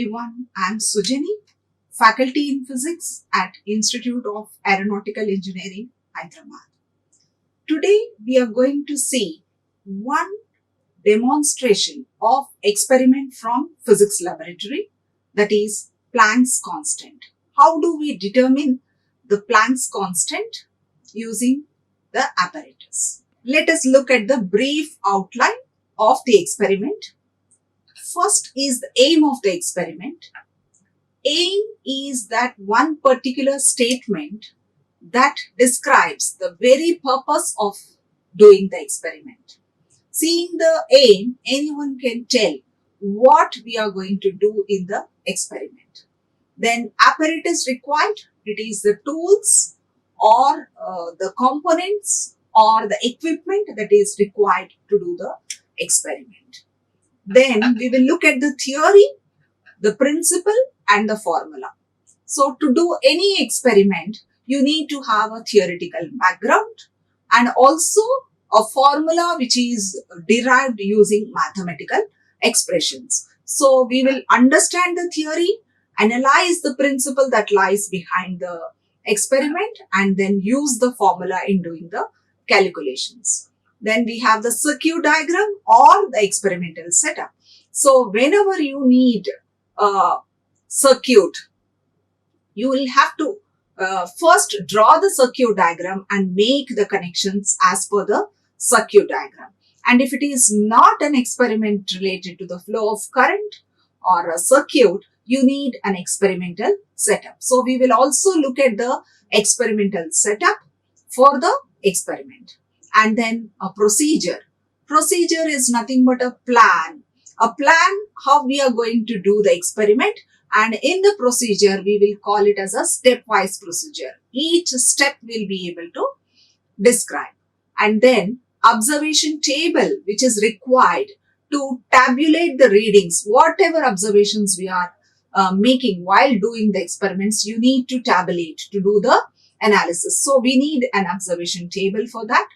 everyone. I'm Sujani, faculty in physics at Institute of Aeronautical Engineering, Hyderabad. Today we are going to see one demonstration of experiment from physics laboratory, that is Planck's constant. How do we determine the Planck's constant using the apparatus? Let us look at the brief outline of the experiment. First is the aim of the experiment. Aim is that one particular statement that describes the very purpose of doing the experiment. Seeing the aim, anyone can tell what we are going to do in the experiment. Then apparatus required, it is the tools or the components or the equipment that is required to do the experiment. Then we will look at the theory, the principle and the formula. So to do any experiment, you need to have a theoretical background and also a formula which is derived using mathematical expressions. So we will understand the theory, analyze the principle that lies behind the experiment and then use the formula in doing the calculations. Then we have the circuit diagram or the experimental setup. So whenever you need a circuit, you will have to first draw the circuit diagram and make the connections as per the circuit diagram. And if it is not an experiment related to the flow of current or a circuit, you need an experimental setup. So we will also look at the experimental setup for the experiment. And then a procedure. Procedure is nothing but a plan. A plan how we are going to do the experiment, and in the procedure we will call it as a stepwise procedure. Each step will be able to describe. And then observation table which is required to tabulate the readings. Whatever observations we are making while doing the experiments, you need to tabulate to do the analysis. So we need an observation table for that.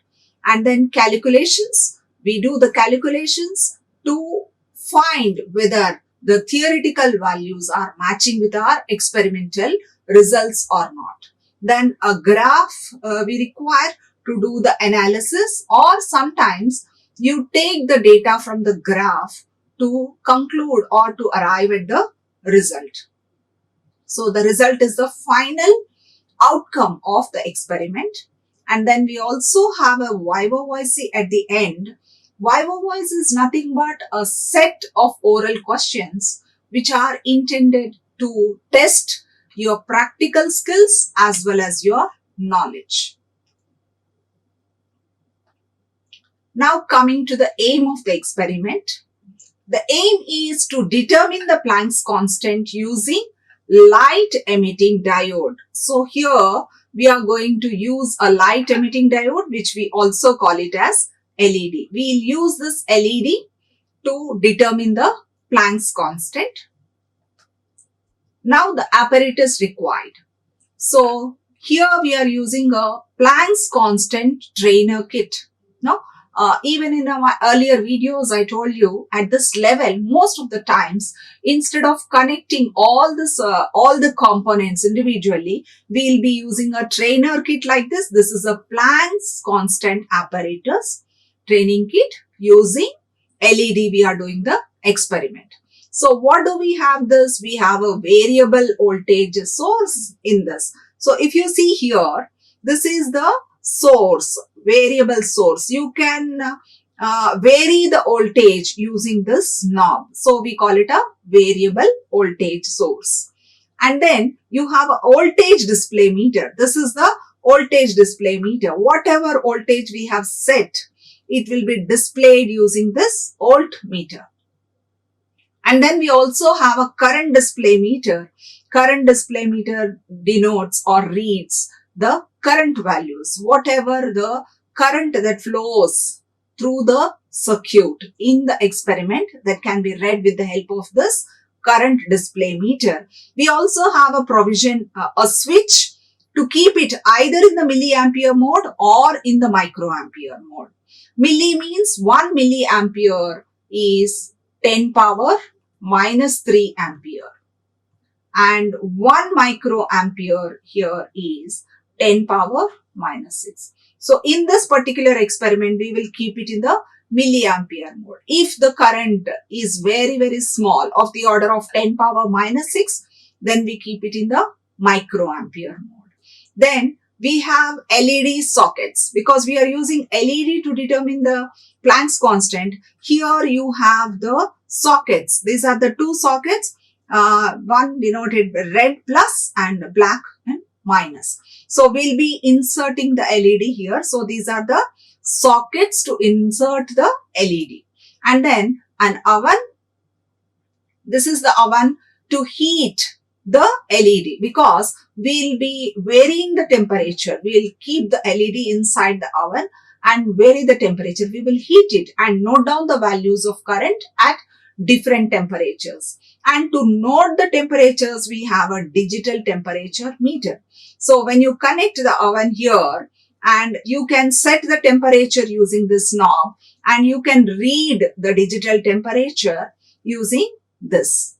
And then calculations, we do the calculations to find whether the theoretical values are matching with our experimental results or not. Then a graph we require to do the analysis, or sometimes you take the data from the graph to conclude or to arrive at the result. So the result is the final outcome of the experiment. And then we also have a viva voce at the end. Viva voce is nothing but a set of oral questions which are intended to test your practical skills as well as your knowledge. Now coming to the aim of the experiment. The aim is to determine the Planck's constant using light emitting diode. So here we are going to use a light emitting diode, which we also call it as LED. We'll use this LED to determine the Planck's constant. Now the apparatus required. So here we are using a Planck's constant trainer kit. Now, even in my earlier videos, I told you at this level, most of the times, instead of connecting all the components individually, we'll be using a trainer kit like this. This is a Planck's constant apparatus training kit using LED. We are doing the experiment. So what do we have this? We have a variable voltage source in this. So if you see here, this is the source, variable source. You can vary the voltage using this knob. So we call it a variable voltage source. And then you have a voltage display meter. This is the voltage display meter. Whatever voltage we have set, it will be displayed using this voltmeter. And then we also have a current display meter. Current display meter denotes or reads the current values, whatever the current that flows through the circuit in the experiment, that can be read with the help of this current display meter. We also have a provision, a switch to keep it either in the milliampere mode or in the microampere mode. Milli means 1 milliampere is 10 power minus 3 ampere. And 1 microampere here is 10 power minus 6. So in this particular experiment, we will keep it in the milliampere mode. If the current is very, very small, of the order of 10 power minus 6, then we keep it in the microampere mode. Then we have LED sockets. Because we are using LED to determine the Planck's constant, here you have the sockets. These are the two sockets, one denoted by red plus and black and minus. So we'll be inserting the LED here. So these are the sockets to insert the LED. And then an oven. This is the oven to heat the LED, because we'll be varying the temperature. We'll keep the LED inside the oven and vary the temperature. We will heat it and note down the values of current at different temperatures. And to note the temperatures, we have a digital temperature meter. So when you connect the oven here, and you can set the temperature using this knob, and you can read the digital temperature using this.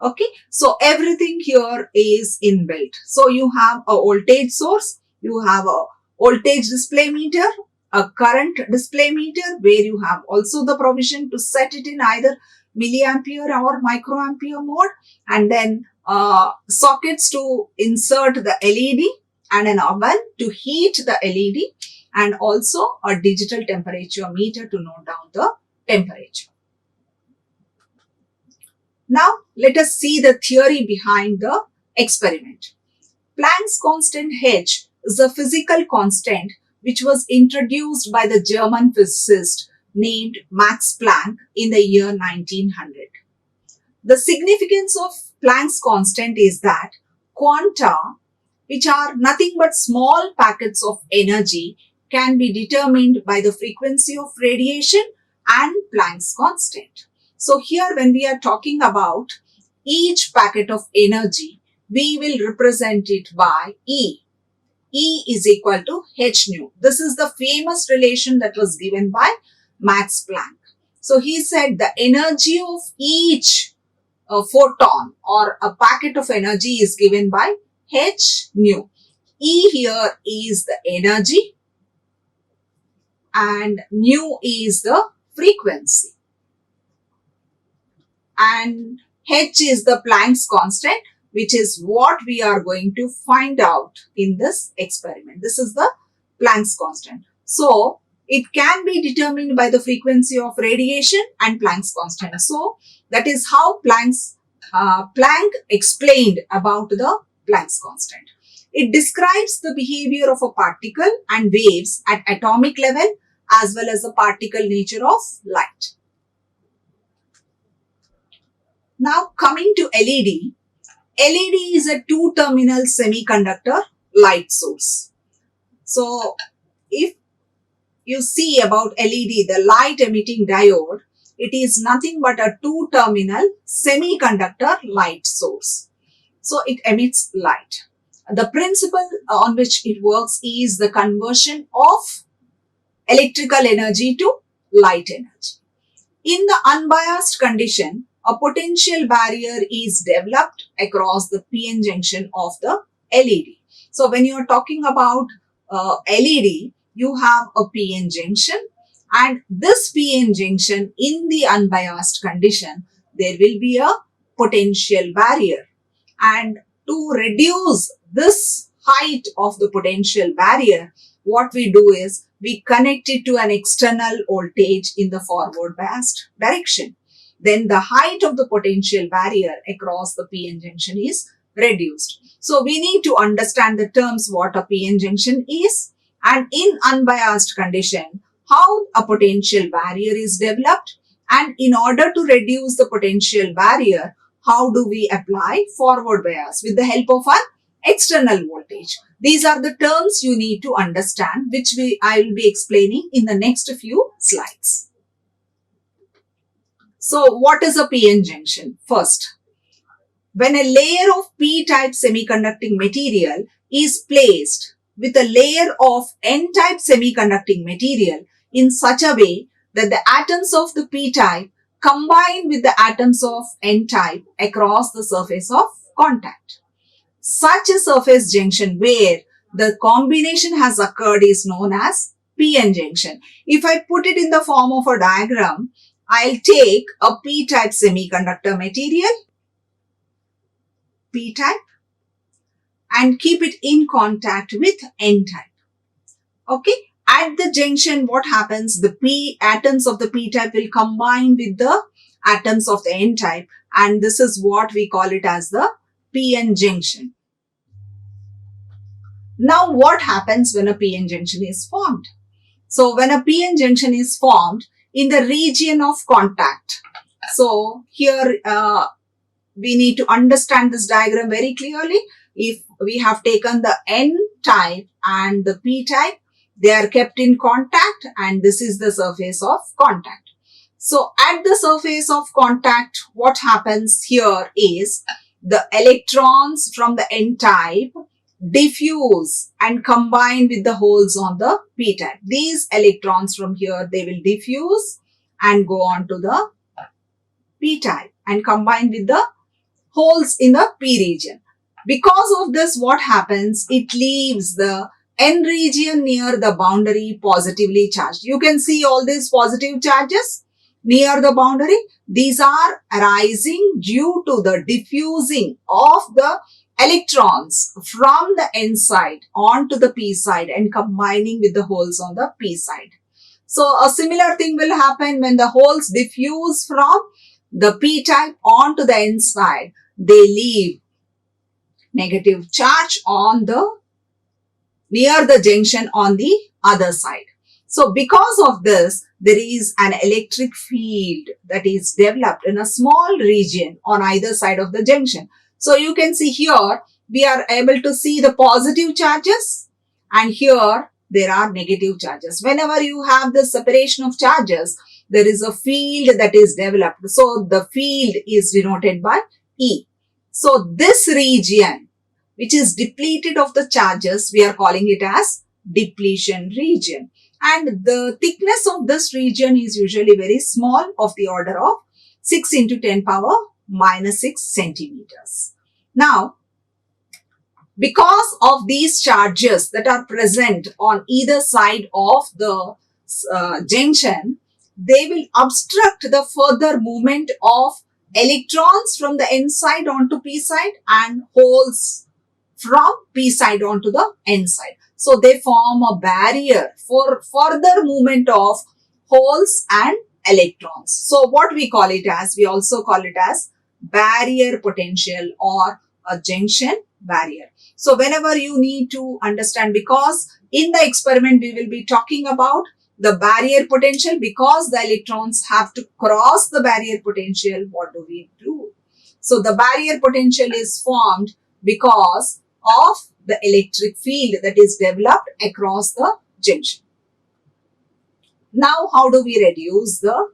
Okay, so everything here is inbuilt. So you have a voltage source, you have a voltage display meter, a current display meter, where you have also the provision to set it in either milliampere or microampere mode, and then sockets to insert the LED, and an oven to heat the LED, and also a digital temperature meter to note down the temperature. Now, let us see the theory behind the experiment. Planck's constant H is a physical constant which was introduced by the German physicist named Max Planck in the year 1900. The significance of Planck's constant is that quanta, which are nothing but small packets of energy, can be determined by the frequency of radiation and Planck's constant. So here when we are talking about each packet of energy, we will represent it by E. E is equal to h nu. This is the famous relation that was given by Max Planck. So he said the energy of each photon or a packet of energy is given by h nu. E here is the energy and nu is the frequency. And h is the Planck's constant, which is what we are going to find out in this experiment. This is the Planck's constant. So it can be determined by the frequency of radiation and Planck's constant. So that is how Planck explained about the Planck's constant. It describes the behavior of a particle and waves at atomic level as well as the particle nature of light. Now coming to LED. LED is a two-terminal semiconductor light source. So if you see about LED, the light emitting diode, it is nothing but a two-terminal semiconductor light source. So it emits light. The principle on which it works is the conversion of electrical energy to light energy. In the unbiased condition, a potential barrier is developed across the PN junction of the LED. So when you are talking about LED, you have a PN junction, and this PN junction in the unbiased condition, there will be a potential barrier. And to reduce this height of the potential barrier, what we do is we connect it to an external voltage in the forward biased direction. Then the height of the potential barrier across the PN junction is reduced. So we need to understand the terms what a PN junction is, and in unbiased condition, how a potential barrier is developed, and in order to reduce the potential barrier, how do we apply forward bias with the help of an external voltage. These are the terms you need to understand, which I will be explaining in the next few slides. So what is a PN junction? First, when a layer of P-type semiconducting material is placed with a layer of N-type semiconducting material in such a way that the atoms of the P-type combine with the atoms of n-type across the surface of contact. Such a surface junction where the combination has occurred is known as p-n junction. If I put it in the form of a diagram, I'll take a p-type semiconductor material, p-type, and keep it in contact with n-type. Okay, at the junction, what happens? The p atoms of the p-type will combine with the atoms of the n-type, and this is what we call it as the p-n junction. Now, what happens when a p-n junction is formed? So, when a p-n junction is formed in the region of contact, so here we need to understand this diagram very clearly. If we have taken the n-type and the p-type, they are kept in contact, and this is the surface of contact. So, at the surface of contact, what happens here is the electrons from the n-type diffuse and combine with the holes on the p-type. These electrons from here, they will diffuse and go on to the p-type and combine with the holes in the p region. Because of this, what happens? It leaves the n region near the boundary positively charged. You can see all these positive charges near the boundary. These are arising due to the diffusing of the electrons from the n side onto the p side and combining with the holes on the p side. So a similar thing will happen when the holes diffuse from the p-type onto the n side. They leave negative charge on the near the junction on the other side. So because of this, there is an electric field that is developed in a small region on either side of the junction. So you can see here, we are able to see the positive charges, and here there are negative charges. Whenever you have the separation of charges, there is a field that is developed. So the field is denoted by E. So this region, which is depleted of the charges, we are calling it as depletion region. And the thickness of this region is usually very small, of the order of 6 into 10 power minus 6 centimeters. Now, because of these charges that are present on either side of the junction, they will obstruct the further movement of electrons from the n side onto p side and holes from p side onto the n side. So they form a barrier for further movement of holes and electrons. So what we call it as, we also call it as barrier potential or a junction barrier. So whenever you need to understand, because in the experiment we will be talking about the barrier potential, because the electrons have to cross the barrier potential, what do we do? So the barrier potential is formed because of the electric field that is developed across the junction. Now, how do we reduce the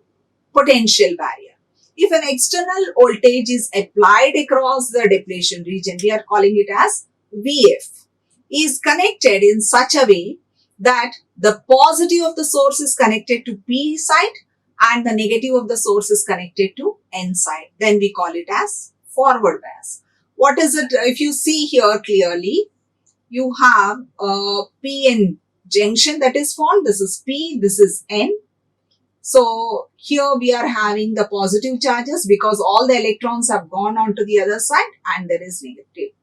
potential barrier? If an external voltage is applied across the depletion region, we are calling it as VF, is connected in such a way that the positive of the source is connected to P side and the negative of the source is connected to N side. Then we call it as forward bias. What is it? If you see here clearly, you have a P-N junction that is formed. This is P, this is N. So here we are having the positive charges because all the electrons have gone on to the other side and there is negative.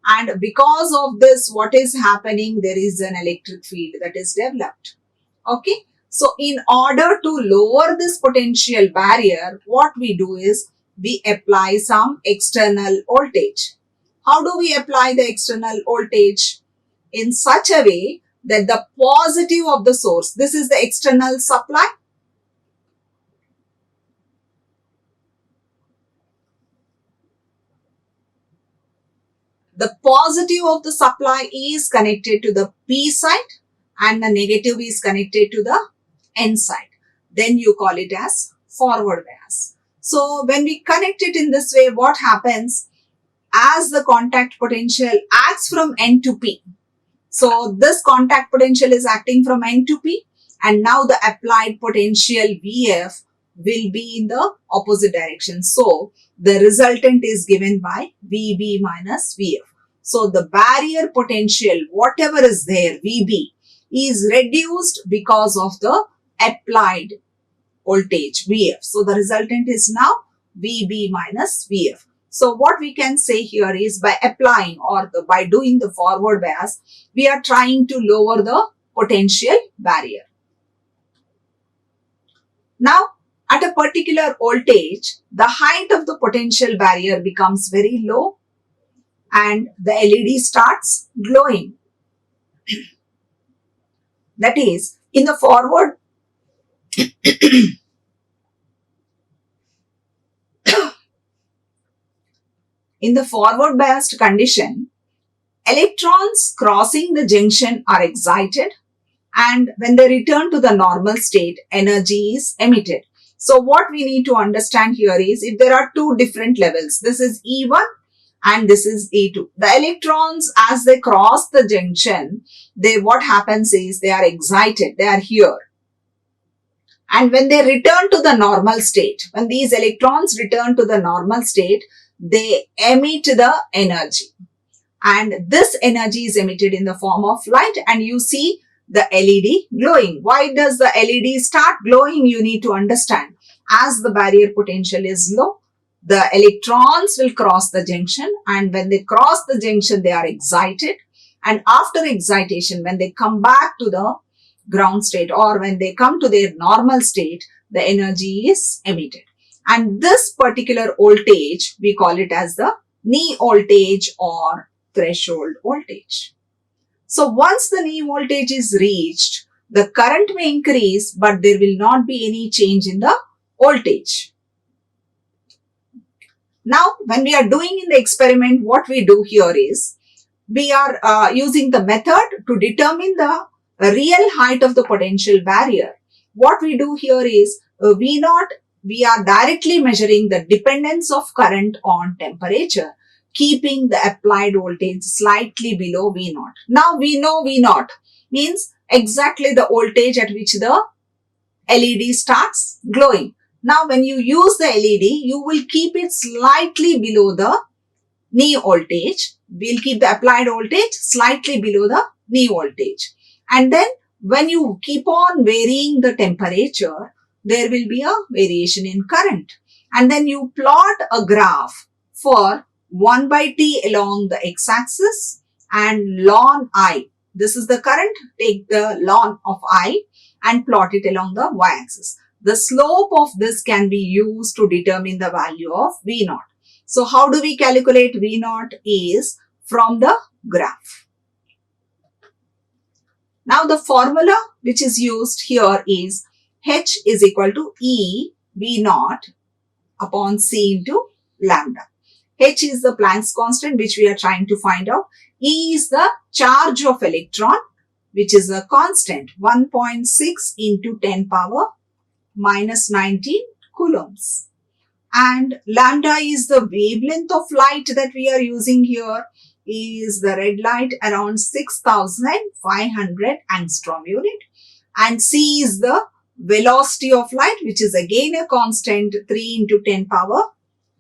And because of this, what is happening? There is an electric field that is developed. Okay. So in order to lower this potential barrier, what we do is we apply some external voltage. How do we apply the external voltage? In such a way that the positive of the source, this is the external supply. The positive of the supply is connected to the P side and the negative is connected to the N side. Then you call it as forward bias. So when we connect it in this way, what happens? As the contact potential acts from N to P. So this contact potential is acting from N to P, and now the applied potential VF will be in the opposite direction. So the resultant is given by VB minus VF. So the barrier potential, whatever is there, VB, is reduced because of the applied voltage VF. So the resultant is now VB minus VF. So what we can say here is by applying or by doing the forward bias, we are trying to lower the potential barrier. Now, at a particular voltage, the height of the potential barrier becomes very low and the LED starts glowing. That is, in the forward in the forward biased condition, electrons crossing the junction are excited, and when they return to the normal state, energy is emitted. So what we need to understand here is if there are two different levels, this is E1 and this is E2. The electrons, as they cross the junction, what happens is they are excited, they are here. And when they return to the normal state, when these electrons return to the normal state, they emit the energy. And this energy is emitted in the form of light, and you see the LED glowing. Why does the LED start glowing? You need to understand. As the barrier potential is low, the electrons will cross the junction, and when they cross the junction, they are excited. And after excitation, when they come back to the ground state or when they come to their normal state, the energy is emitted. And this particular voltage, we call it as the knee voltage or threshold voltage. So once the knee voltage is reached, the current may increase, but there will not be any change in the voltage. Now, when we are doing in the experiment, what we do here is, we are using the method to determine the real height of the potential barrier. What we do here is, we are directly measuring the dependence of current on temperature, keeping the applied voltage slightly below V0. Now we know V0 means exactly the voltage at which the LED starts glowing. Now when you use the LED, you will keep it slightly below the knee voltage. We'll keep the applied voltage slightly below the knee voltage. And then when you keep on varying the temperature, there will be a variation in current. And then you plot a graph for 1 by T along the x-axis and ln I. This is the current. Take the ln of I and plot it along the y-axis. The slope of this can be used to determine the value of V0. So how do we calculate V0 is from the graph. Now the formula which is used here is H is equal to E V0 upon C into lambda. H is the Planck's constant which we are trying to find out. E is the charge of electron which is a constant 1.6 into 10 power minus 19 coulombs. And lambda is the wavelength of light that we are using here, is the red light around 6500 angstrom unit. And C is the velocity of light which is again a constant 3 into 10 power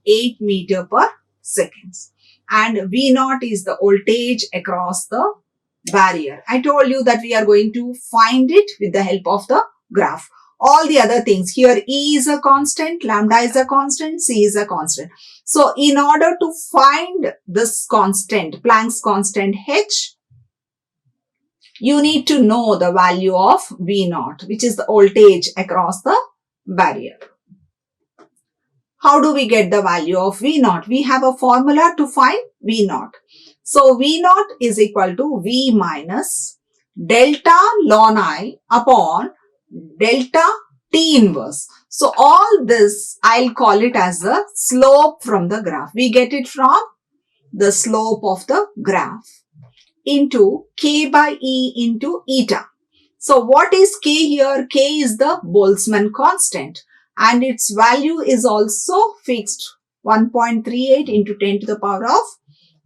8 meter per seconds. And V0 is the voltage across the barrier. I told you that we are going to find it with the help of the graph. All the other things here, E is a constant, lambda is a constant, C is a constant. So in order to find this constant, Planck's constant H, you need to know the value of V0, which is the voltage across the barrier. How do we get the value of V0? We have a formula to find V0. So V0 is equal to V minus delta ln I upon delta T inverse. So all this I'll call it as the slope from the graph. We get it from the slope of the graph into K by E into eta. So what is K here? K is the Boltzmann constant and its value is also fixed 1.38 into 10 to the power of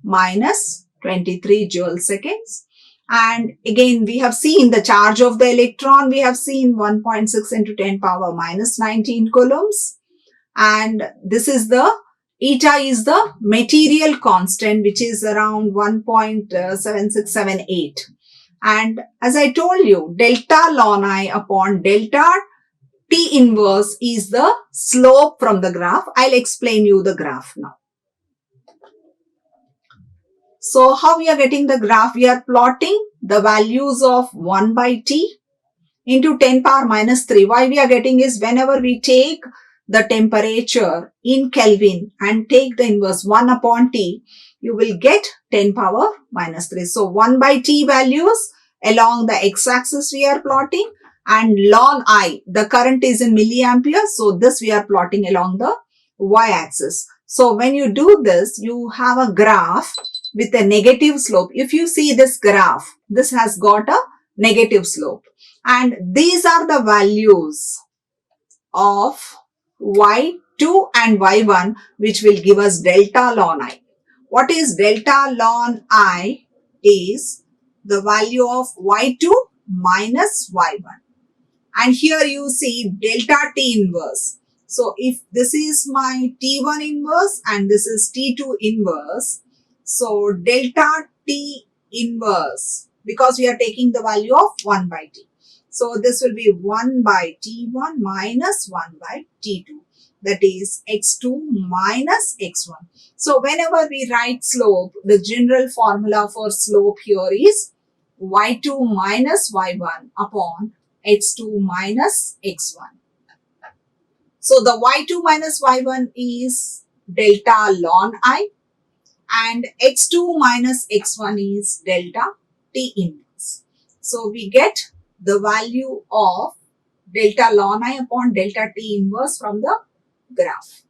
minus 23 joule seconds. And again, we have seen the charge of the electron. We have seen 1.6 into 10 power minus 19 coulombs. And this is the eta is the material constant, which is around 1.7678. And as I told you, delta ln I upon delta T inverse is the slope from the graph. I'll explain you the graph now. So how we are getting the graph? We are plotting the values of 1 by T into 10 power minus 3. Why we are getting is whenever we take the temperature in Kelvin and take the inverse 1 upon T, you will get 10 power minus 3. So 1 by T values along the x-axis we are plotting, and ln I, the current is in milliampere. So this we are plotting along the y-axis. So when you do this, you have a graph with a negative slope. If you see this graph, this has got a negative slope. And these are the values of y2 and y1, which will give us delta ln I. What is delta ln I? Is the value of y2 minus y1. And here you see delta T inverse. So if this is my T1 inverse and this is T2 inverse, so delta T inverse, because we are taking the value of 1 by T. So this will be 1 by T1 minus 1 by T2. That is x2 minus x1. So whenever we write slope, the general formula for slope here is y2 minus y1 upon x2 minus x1. So the y2 minus y1 is delta ln I, and x2 minus x1 is delta T inverse. So we get the value of delta ln I upon delta T inverse from the graph.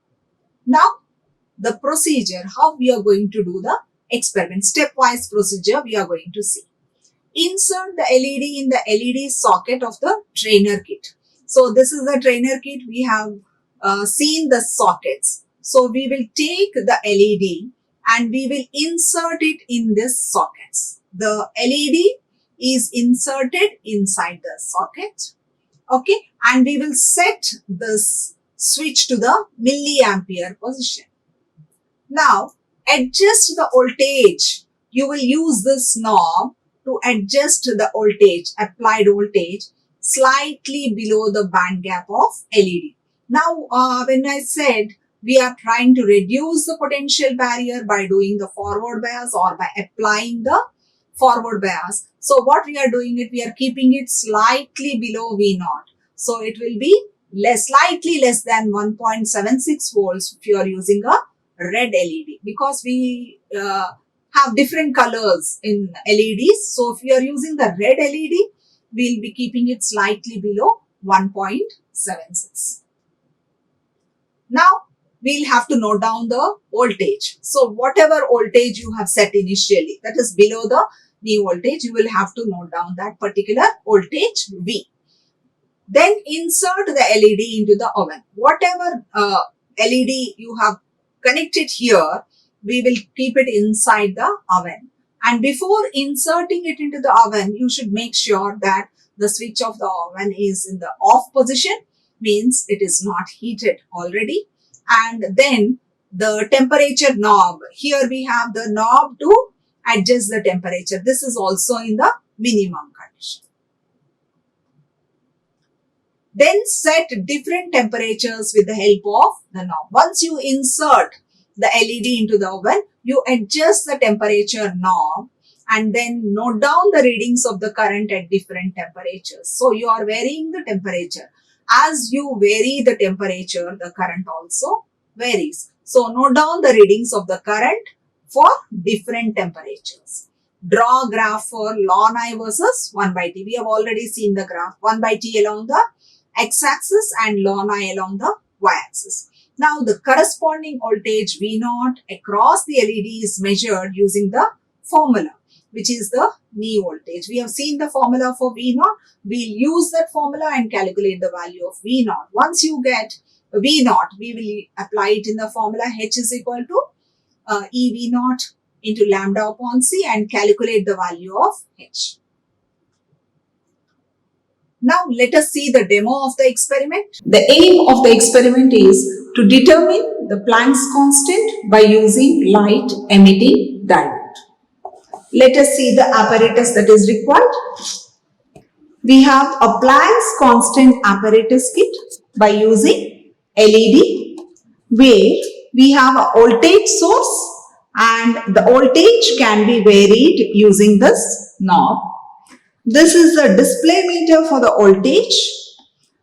Now the procedure, how we are going to do the experiment, stepwise procedure we are going to see. Insert the LED in the LED socket of the trainer kit. So this is the trainer kit. We have seen the sockets. So we will take the LED and we will insert it in this sockets. The LED is inserted inside the socket. Okay. And we will set this switch to the milliampere position. Now adjust the voltage. You will use this knob to adjust the voltage, applied voltage, slightly below the band gap of LED. Now, when I said we are trying to reduce the potential barrier by doing the forward bias or by applying the forward bias. So what we are doing it, we are keeping it slightly below V0. So it will be slightly less than 1.76 volts if you are using a red LED, because we have different colors in LEDs. So if you are using the red LED, we'll be keeping it slightly below 1.76. Now we'll have to note down the voltage. So whatever voltage you have set initially, that is below the V voltage, you will have to note down that particular voltage V. Then insert the LED into the oven. Whatever LED you have connected here, we will keep it inside the oven. And before inserting it into the oven, you should make sure that the switch of the oven is in the off position, means it is not heated already. And then the temperature knob, here we have the knob to adjust the temperature. This is also in the minimum condition. Then set different temperatures with the help of the knob. Once you insert the LED into the oven, you adjust the temperature knob and then note down the readings of the current at different temperatures. So you are varying the temperature. As you vary the temperature, the current also varies. So note down the readings of the current for different temperatures. Draw a graph for ln I versus 1 by T. We have already seen the graph. 1 by T along the x-axis and ln I along the y-axis. Now the corresponding voltage V0 across the LED is measured using the formula, which is the knee voltage. We have seen the formula for V0. We'll use that formula and calculate the value of V0. Once you get V0, we will apply it in the formula. H is equal to EV0 into lambda upon C and calculate the value of H. Now let us see the demo of the experiment. The aim of the experiment is to determine the Planck's constant by using light emitting diode. Let us see the apparatus that is required. We have a Planck's constant apparatus kit by using LED, where we have a voltage source and the voltage can be varied using this knob. This is a display meter for the voltage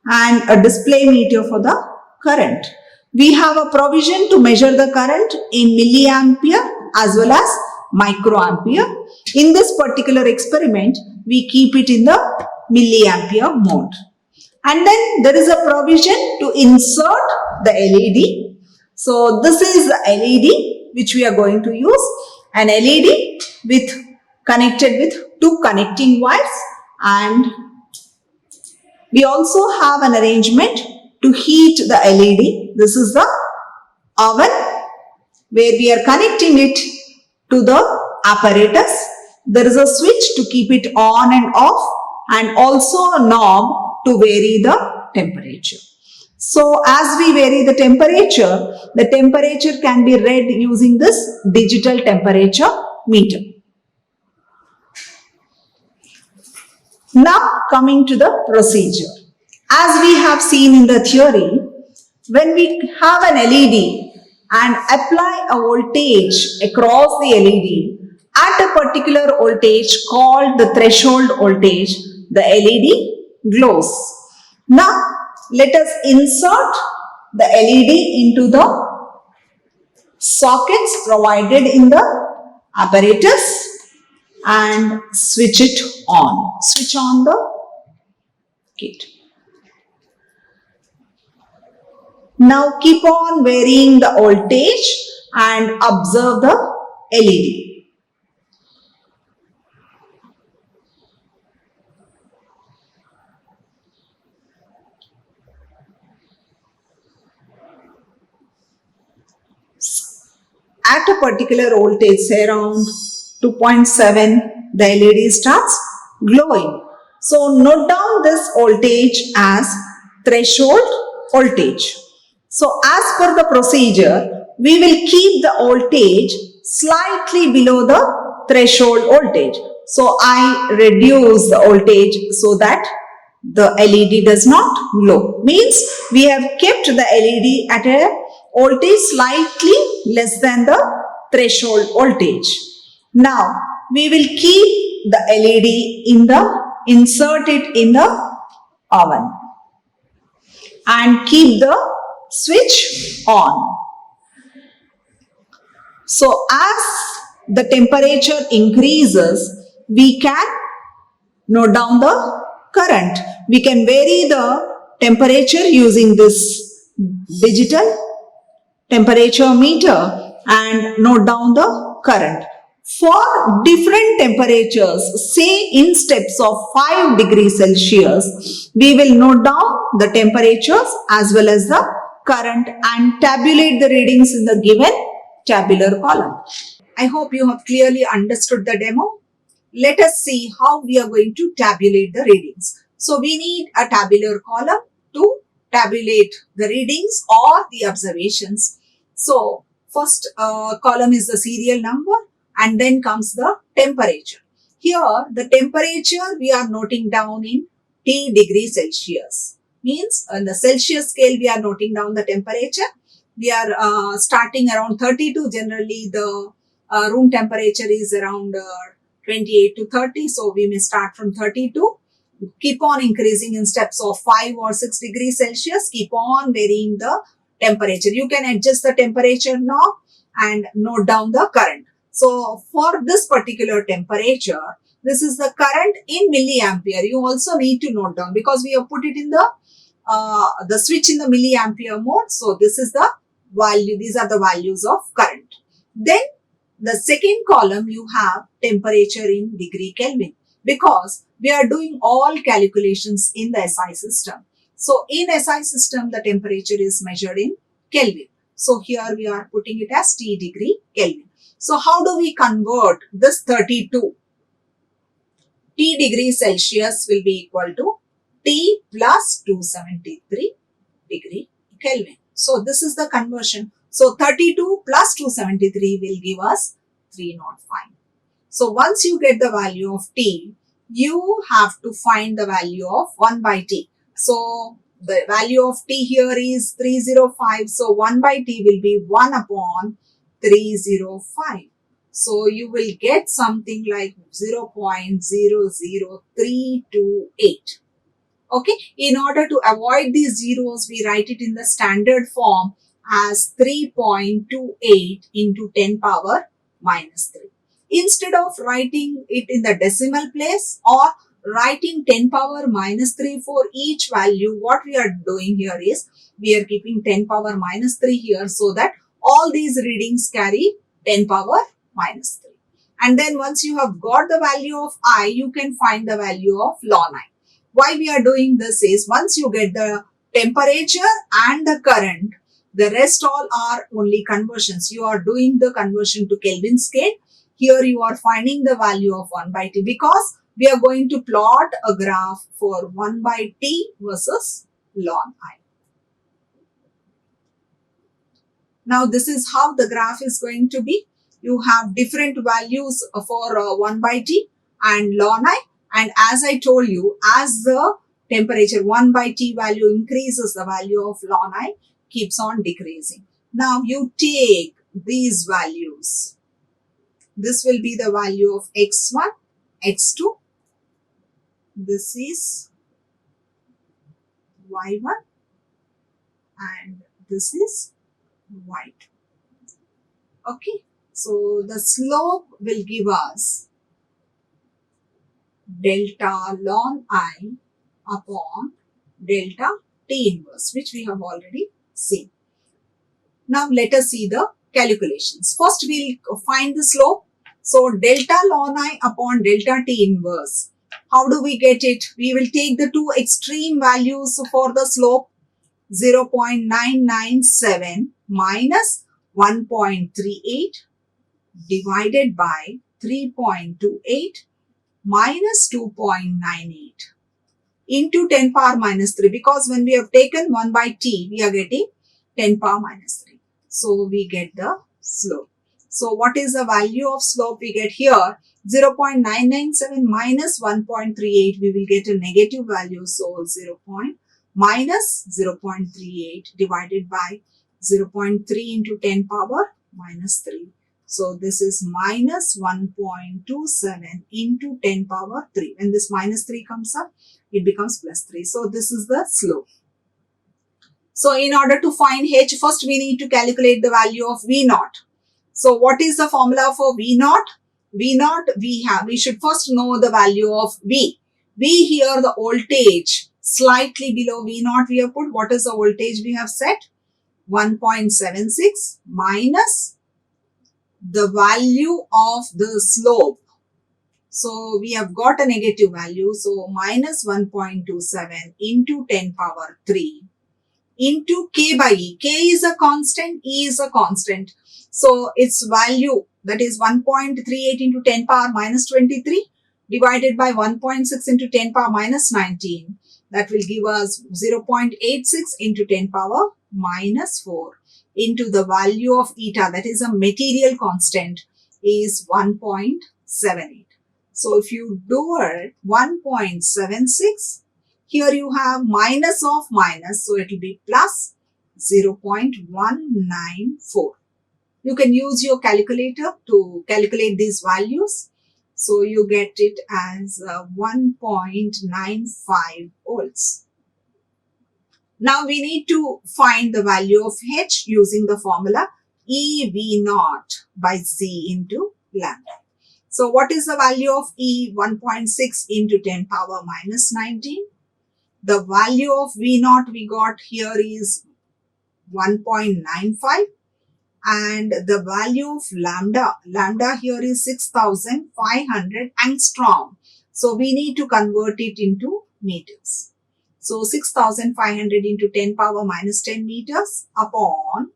and a display meter for the current. We have a provision to measure the current in milliampere as well as microampere. In this particular experiment, we keep it in the milliampere mode. And then there is a provision to insert the LED. So this is the LED which we are going to use. An LED connected with two connecting wires, and we also have an arrangement to heat the LED. This is the oven where we are connecting it to the apparatus. There is a switch to keep it on and off, and also a knob to vary the temperature. So as we vary the temperature can be read using this digital temperature meter. Now coming to the procedure. As we have seen in the theory, when we have an LED and apply a voltage across the LED at a particular voltage called the threshold voltage, the LED glows. Now let us insert the LED into the sockets provided in the apparatus and switch it on. Switch on the kit. Now keep on varying the voltage and observe the LED. At a particular voltage, say around 2.7, the LED starts glowing. So note down this voltage as threshold voltage. So as per the procedure, we will keep the voltage slightly below the threshold voltage. So I reduce the voltage so that the LED does not glow. Means we have kept the LED at a voltage slightly less than the threshold voltage. Now we will keep the LED insert it in the oven and keep the switch on. So as the temperature increases, we can note down the current. We can vary the temperature using this digital temperature meter and note down the current. For different temperatures, say in steps of 5 degrees Celsius, we will note down the temperatures as well as the current and tabulate the readings in the given tabular column. I hope you have clearly understood the demo. Let us see how we are going to tabulate the readings. So we need a tabular column to tabulate the readings or the observations. So first column is the serial number and then comes the temperature. Here the temperature we are noting down in T degrees Celsius. Means on the Celsius scale we are noting down the temperature. We are starting around 32. Generally the room temperature is around 28 to 30. So we may start from 32. Keep on increasing in steps of 5 or 6 degrees Celsius. Keep on varying the temperature. You can adjust the temperature now and note down the current. So for this particular temperature, this is the current in milliampere. You also need to note down because we have put it in the switch in the milliampere mode. So this is the value. These are the values of current. Then the second column you have temperature in degree Kelvin because we are doing all calculations in the SI system. So in SI system the temperature is measured in Kelvin. So here we are putting it as T degree Kelvin. So how do we convert this 32? T degrees Celsius will be equal to T plus 273 degree Kelvin. So this is the conversion. So 32 plus 273 will give us 305. So once you get the value of T, you have to find the value of 1 by T. So the value of T here is 305. So 1 by T will be 1 upon 305. So you will get something like 0.00328. Okay, in order to avoid these zeros, we write it in the standard form as 3.28 into 10 power minus 3. Instead of writing it in the decimal place or writing 10 power minus 3 for each value, what we are doing here is we are keeping 10 power minus 3 here so that all these readings carry 10 power minus 3. And then once you have got the value of I, you can find the value of ln I. Why we are doing this is once you get the temperature and the current, the rest all are only conversions. You are doing the conversion to Kelvin scale. Here you are finding the value of 1 by T because we are going to plot a graph for 1 by T versus ln I. Now this is how the graph is going to be. You have different values for 1 by T and ln I. And as I told you, as the temperature 1 by T value increases, the value of ln I keeps on decreasing. Now you take these values. This will be the value of x1, x2. This is y1 and this is y2. Okay, so the slope will give us delta ln I upon delta T inverse, which we have already seen. Now let us see the calculations. First we'll find the slope. So delta ln I upon delta T inverse. How do we get it? We will take the two extreme values for the slope, 0.997 minus 1.38 divided by 3.28 minus 2.98 into 10 power minus 3, because when we have taken 1 by T, we are getting 10 power minus 3. So we get the slope. So what is the value of slope we get here? 0.997 minus 1.38, we will get a negative value. So minus 0.38 divided by 0.3 into 10 power minus 3. So this is minus 1.27 into 10 power 3. When this minus 3 comes up, it becomes plus 3. So this is the slope. So in order to find h, first we need to calculate the value of V naught. So what is the formula for V naught? V naught we should first know the value of V. V here, the voltage slightly below V naught we have put. What is the voltage we have set? 1.76 minus the value of the slope. So we have got a negative value. So minus 1.27 into 10 power 3 into K by E. K is a constant, E is a constant. So its value, that is 1.38 into 10 power minus 23 divided by 1.6 into 10 power minus 19. That will give us 0.86 into 10 power minus 4 into the value of eta, that is a material constant, is 1.78. So if you do it 1.76, here you have minus of minus, so it will be plus 0.194. You can use your calculator to calculate these values. So you get it as 1.95 volts. Now we need to find the value of H using the formula E V naught by Z into lambda. So what is the value of E? 1.6 into 10 power minus 19. The value of V naught we got here is 1.95. And the value of lambda here is 6,500 angstrom. So we need to convert it into meters. So 6,500 into 10 power minus 10 meters upon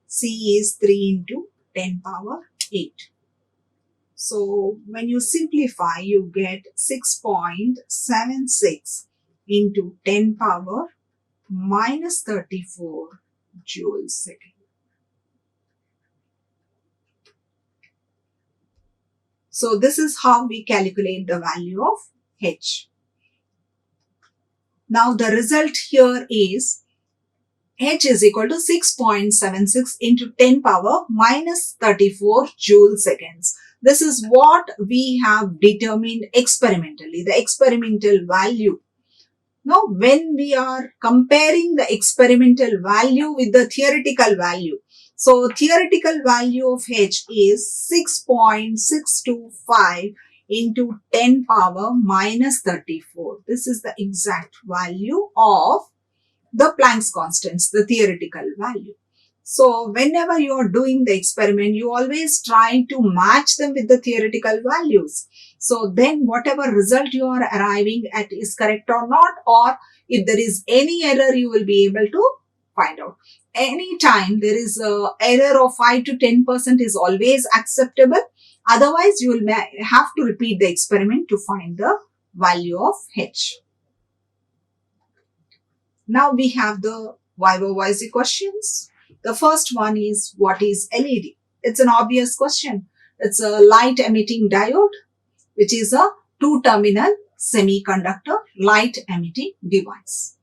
C is 3 into 10 power 8. So when you simplify, you get 6.76 into 10 power minus 34 joules second. So this is how we calculate the value of H. Now the result here is H is equal to 6.76 into 10 power minus 34 joule seconds. This is what we have determined experimentally, the experimental value. Now, when we are comparing the experimental value with the theoretical value, so theoretical value of H is 6.625 into 10 power minus 34. This is the exact value of the Planck's constants, the theoretical value. So whenever you are doing the experiment, you always try to match them with the theoretical values. So then whatever result you are arriving at is correct or not, or if there is any error, you will be able to find out. Anytime there is an error of 5 to 10% is always acceptable. Otherwise, you will have to repeat the experiment to find the value of H. Now we have the viva voce questions. The first one is, what is LED? It's an obvious question. It's a light emitting diode, which is a two-terminal semiconductor light emitting device.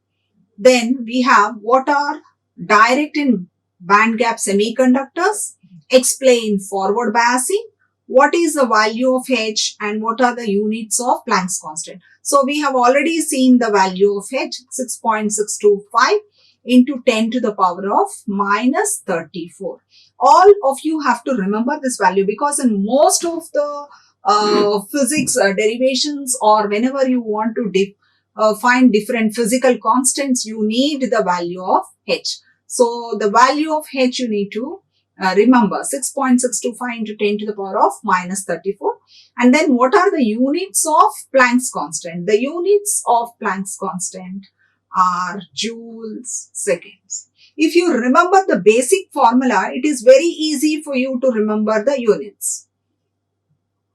Then we have, what are direct and band gap semiconductors? Explain forward biasing. What is the value of H and what are the units of Planck's constant? So we have already seen the value of H, 6.625 into 10 to the power of minus 34. All of you have to remember this value, because in most of the physics derivations, or whenever you want to find different physical constants, you need the value of H. So the value of H you need to remember, 6.625 into 10 to the power of minus 34. And then what are the units of Planck's constant? The units of Planck's constant are joules seconds. If you remember the basic formula, it is very easy for you to remember the units.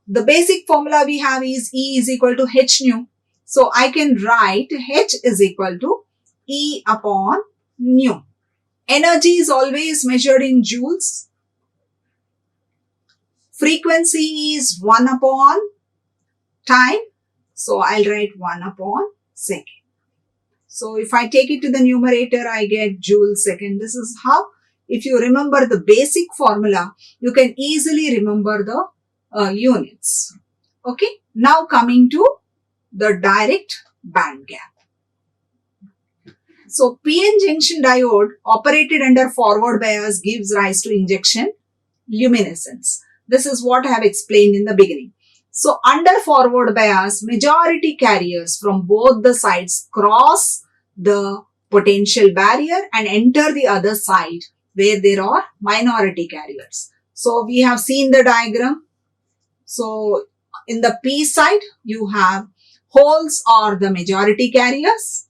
The basic formula we have is E is equal to H nu. So I can write H is equal to E upon nu. Energy is always measured in joules. Frequency is 1 upon time. So I'll write 1 upon second. So if I take it to the numerator, I get joule second. This is how, if you remember the basic formula, you can easily remember the units. Okay. Now coming to the direct band gap. So PN junction diode operated under forward bias gives rise to injection luminescence. This is what I have explained in the beginning. So under forward bias, majority carriers from both the sides cross the potential barrier and enter the other side where there are minority carriers. So we have seen the diagram. So in the P side, you have holes are the majority carriers,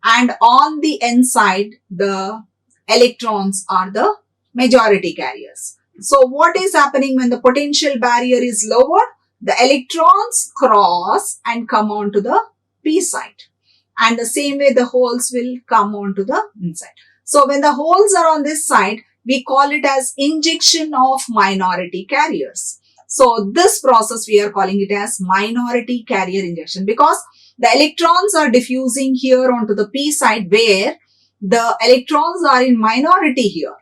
and on the N side, the electrons are the majority carriers. So what is happening when the potential barrier is lowered? The electrons cross and come onto the P side. And the same way the holes will come onto the inside. So when the holes are on this side, we call it as injection of minority carriers. So this process we are calling it as minority carrier injection, because the electrons are diffusing here onto the P side where the electrons are in minority here.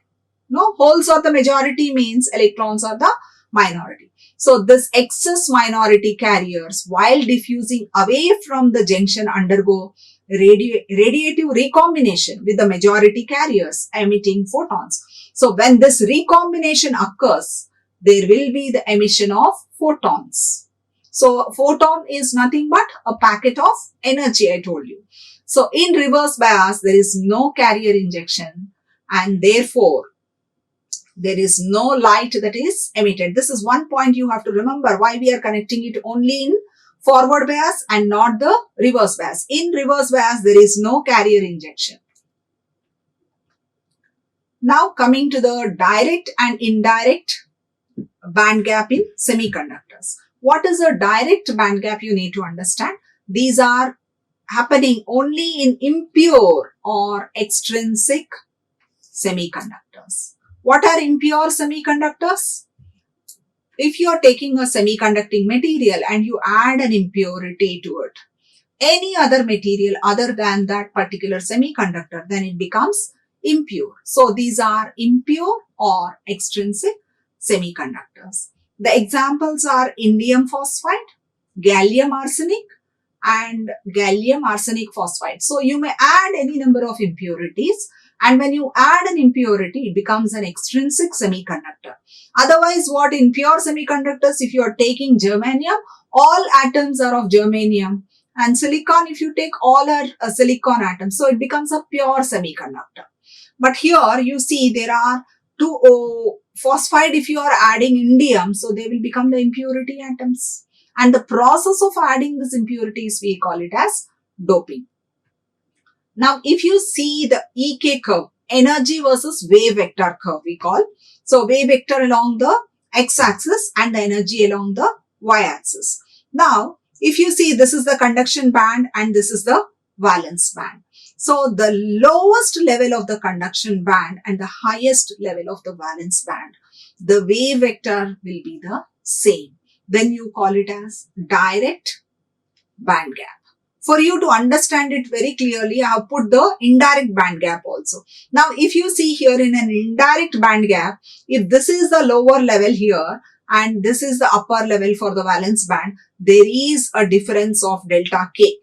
No, holes are the majority means electrons are the minority. So this excess minority carriers, while diffusing away from the junction, undergo radiative recombination with the majority carriers emitting photons. So when this recombination occurs, there will be the emission of photons. So photon is nothing but a packet of energy, I told you. So in reverse bias, there is no carrier injection, and therefore there is no light that is emitted. This is one point you have to remember, why we are connecting it only in forward bias and not the reverse bias. In reverse bias, there is no carrier injection. Now coming to the direct and indirect band gap in semiconductors. What is a direct band gap? You need to understand. These are happening only in impure or extrinsic semiconductors. What are impure semiconductors? If you are taking a semiconducting material and you add an impurity to it, any other material other than that particular semiconductor, then it becomes impure. So these are impure or extrinsic semiconductors. The examples are indium phosphide, gallium arsenic, and gallium arsenic phosphide. So you may add any number of impurities, and when you add an impurity, it becomes an extrinsic semiconductor. Otherwise, what in pure semiconductors, if you are taking germanium, all atoms are of germanium, and silicon, if you take, all are silicon atoms. So it becomes a pure semiconductor. But here you see there are two phosphide. If you are adding indium, so they will become the impurity atoms. And the process of adding these impurities, we call it as doping. Now, if you see the EK curve, energy versus wave vector curve, we call. So, wave vector along the x-axis and the energy along the y-axis. Now, if you see, this is the conduction band and this is the valence band. So, the lowest level of the conduction band and the highest level of the valence band, the wave vector will be the same. Then you call it as direct band gap. For you to understand it very clearly, I have put the indirect band gap also. Now, if you see here in an indirect band gap, if this is the lower level here and this is the upper level for the valence band, there is a difference of delta K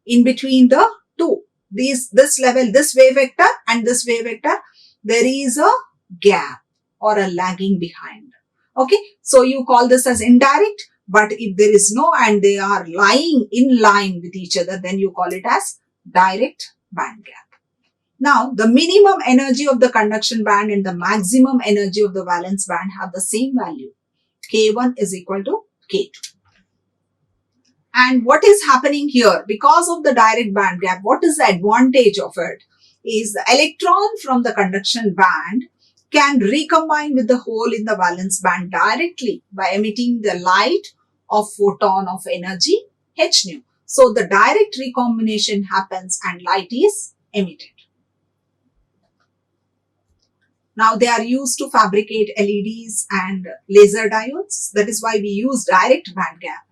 in between the two. This level, this wave vector and this wave vector, there is a gap or a lagging behind. Okay, so you call this as indirect, but if there is no and they are lying in line with each other, then you call it as direct band gap. Now, the minimum energy of the conduction band and the maximum energy of the valence band have the same value. K1 is equal to K2. And what is happening here? Because of the direct band gap, what is the advantage of it? Is the electron from the conduction band can recombine with the hole in the valence band directly by emitting the light of photon of energy h nu. So the direct recombination happens and light is emitted. Now they are used to fabricate LEDs and laser diodes. That is why we use direct band gap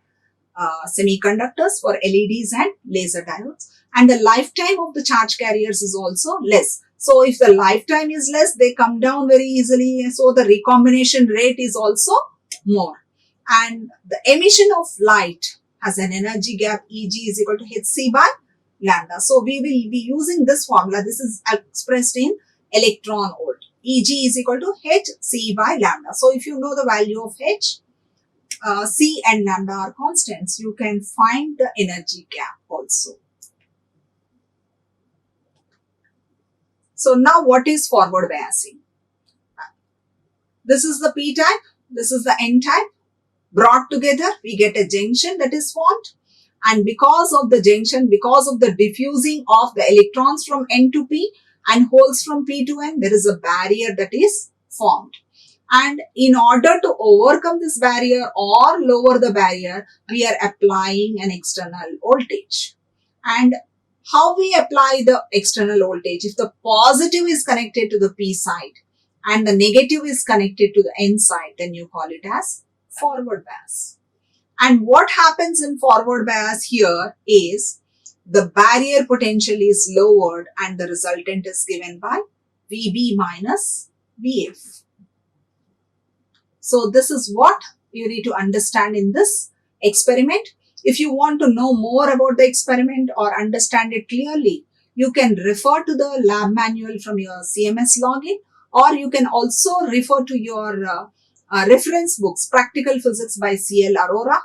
semiconductors for LEDs and laser diodes. And the lifetime of the charge carriers is also less. So if the lifetime is less, they come down very easily. So the recombination rate is also more. And the emission of light has an energy gap Eg is equal to hc by lambda. So we will be using this formula. This is expressed in electron volt. Eg is equal to hc by lambda. So if you know the value of h, c and lambda are constants, you can find the energy gap also. So now what is forward biasing? This is the p type, this is the n type. Brought together, we get a junction that is formed. And because of the junction, because of the diffusing of the electrons from n to p and holes from p to n, there is a barrier that is formed. And in order to overcome this barrier or lower the barrier, we are applying an external voltage. And how we apply the external voltage? If the positive is connected to the p side and the negative is connected to the n side, then you call it as forward bias. And what happens in forward bias here is the barrier potential is lowered and the resultant is given by VB minus VF. So this is what you need to understand in this experiment. If you want to know more about the experiment or understand it clearly, you can refer to the lab manual from your CMS login, or you can also refer to your reference books, Practical Physics by C.L. Arora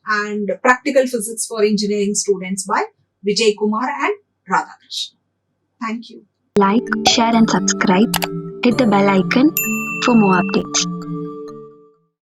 and Practical Physics for Engineering Students by Vijay Kumar and Radhakrishnan. Thank you. Like, share and subscribe. Hit the bell icon for more updates.